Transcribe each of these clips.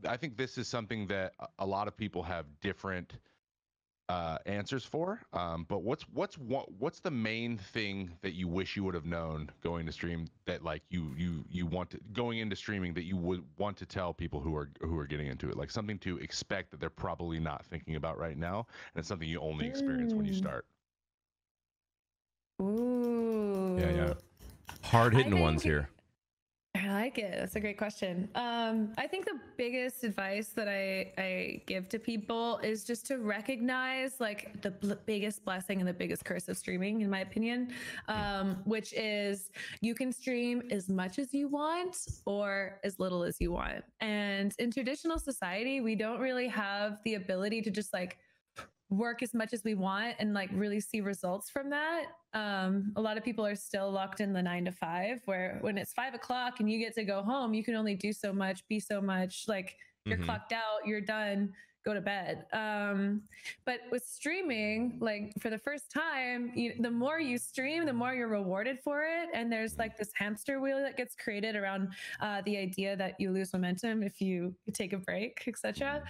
I think this is something that a lot of people have different answers for. But what's the main thing that you wish you would have known going to stream that like you want to going into streaming that you would want to tell people who are getting into it, like something to expect that they're probably not thinking about right now, and it's something you only experience when you Mm. start. Ooh. Yeah. Hard I hitting ones think here. I like it. That's a great question. I think the biggest advice that I give to people is just to recognize like the biggest blessing and the biggest curse of streaming, in my opinion, which is you can stream as much as you want or as little as you want. And in traditional society, we don't really have the ability to just like work as much as we want and like really see results from that. A lot of people are still locked in the 9 to 5, where when it's 5 o'clock and you get to go home, you can only do so much, be so much, like you're clocked out, you're done, go to bed. But with streaming, like for the first time, the more you stream, the more you're rewarded for it. And there's like this hamster wheel that gets created around the idea that you lose momentum if you take a break, etc.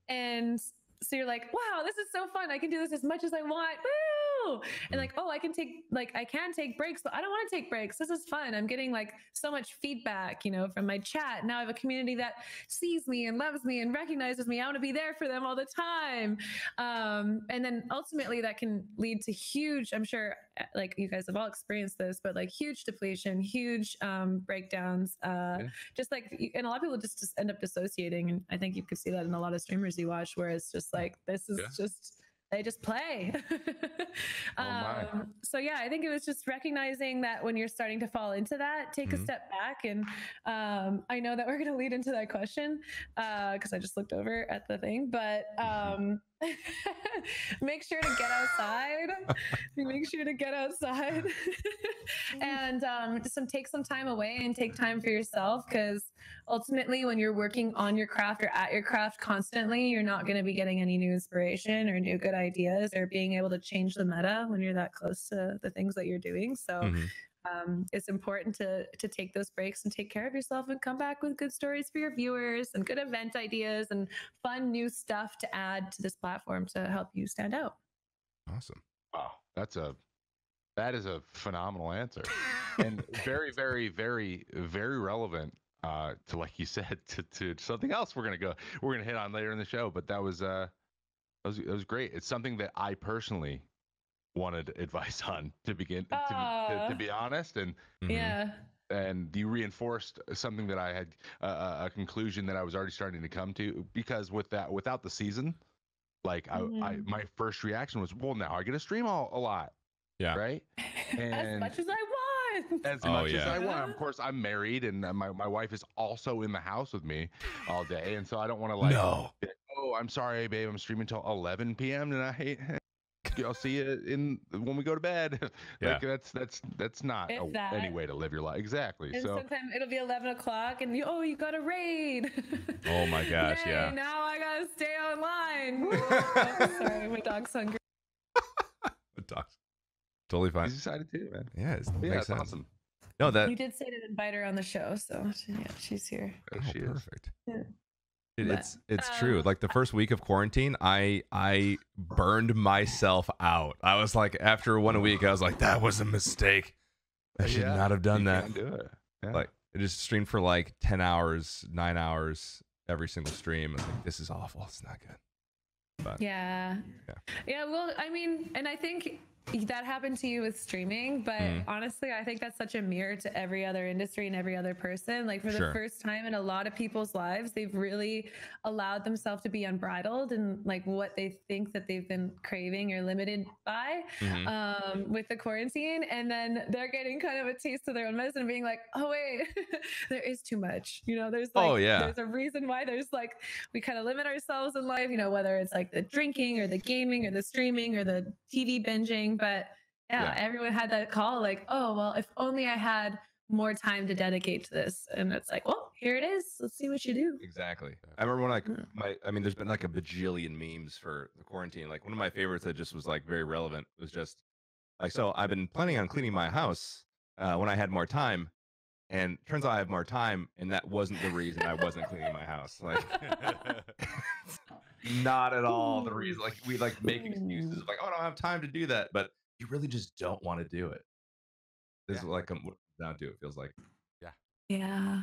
And so you're like, wow, this is so fun. I can do this as much as I want. Woo! And like, oh, I can take breaks, but I don't want to take breaks. This is fun. I'm getting like so much feedback, from my chat. Now I have a community that sees me and loves me and recognizes me. I want to be there for them all the time. And then ultimately that can lead to huge, I'm sure like you guys have all experienced this, but like huge depletion, huge breakdowns, just like, and a lot of people just end up dissociating. And I think you could see that in a lot of streamers you watch, where it's just like, this is just, they just play. So yeah, I think it was just recognizing that when you're starting to fall into that, take a step back. And I know that we're going to lead into that question because I just looked over at the thing, but make sure to get outside. Make sure to get outside and just take some time away and take time for yourself, because ultimately when you're working on your craft or at your craft constantly, you're not going to be getting any new inspiration or new good ideas or being able to change the meta when you're that close to the things that you're doing. So it's important to take those breaks and take care of yourself and come back with good stories for your viewers and good event ideas and fun new stuff to add to this platform to help you stand out. Awesome. Wow, that is a phenomenal answer, and very, very, very, very relevant to, like you said, to something else we're gonna hit on later in the show. But that was great. It's something that I personally wanted advice on to begin to be honest, and and you reinforced something that I had a conclusion that I was already starting to come to, because without the season, like I my first reaction was, well, now I get to stream a lot, right, and as much as I want. As much as I want. Of course, I'm married, and my wife is also in the house with me all day, and so I don't want to like. No. Oh, I'm sorry, babe. I'm streaming till 11 p.m. tonight. I'll see you when we go to bed. Like that's not any way to live your life. Exactly. And so sometimes it'll be 11 o'clock and you got a raid. Oh my gosh. Yay, yeah. Now I gotta stay online. Oh, sorry, my dog's hungry. The dog's totally fine. He's excited too, man. Yeah, it's awesome. No, that you did say to invite her on the show, so yeah, she's here. Oh, she perfect. Yeah. It's true. Like the first week of quarantine, I burned myself out. I was like, after 1 week, I was like, that was a mistake. I should not have done that. Do it. Yeah. Like I just streamed for like 10 hours, 9 hours every single stream. I was like, this is awful. It's not good. But, yeah. Well, I mean, and I think that happened to you with streaming, but honestly, I think that's such a mirror to every other industry and every other person. Like for the first time in a lot of people's lives, they've really allowed themselves to be unbridled and like what they think that they've been craving or limited by with the quarantine. And then they're getting kind of a taste of their own medicine and being like, oh wait, there is too much. There's like, there's a reason why there's like, we kind of limit ourselves in life, whether it's like the drinking or the gaming or the streaming or the TV binging. But everyone had that call like, oh, well, if only I had more time to dedicate to this. And it's like, well, here it is. Let's see what you do. Exactly. I remember when there's been like a bajillion memes for the quarantine. Like one of my favorites that just was like very relevant was just like, so I've been planning on cleaning my house when I had more time. And turns out I have more time, and that wasn't the reason I wasn't cleaning my house. Like, not at all the reason. Like, we like make excuses like, oh, I don't have time to do that, but you really just don't want to do it. This is like what it comes down to. It feels like. Yeah.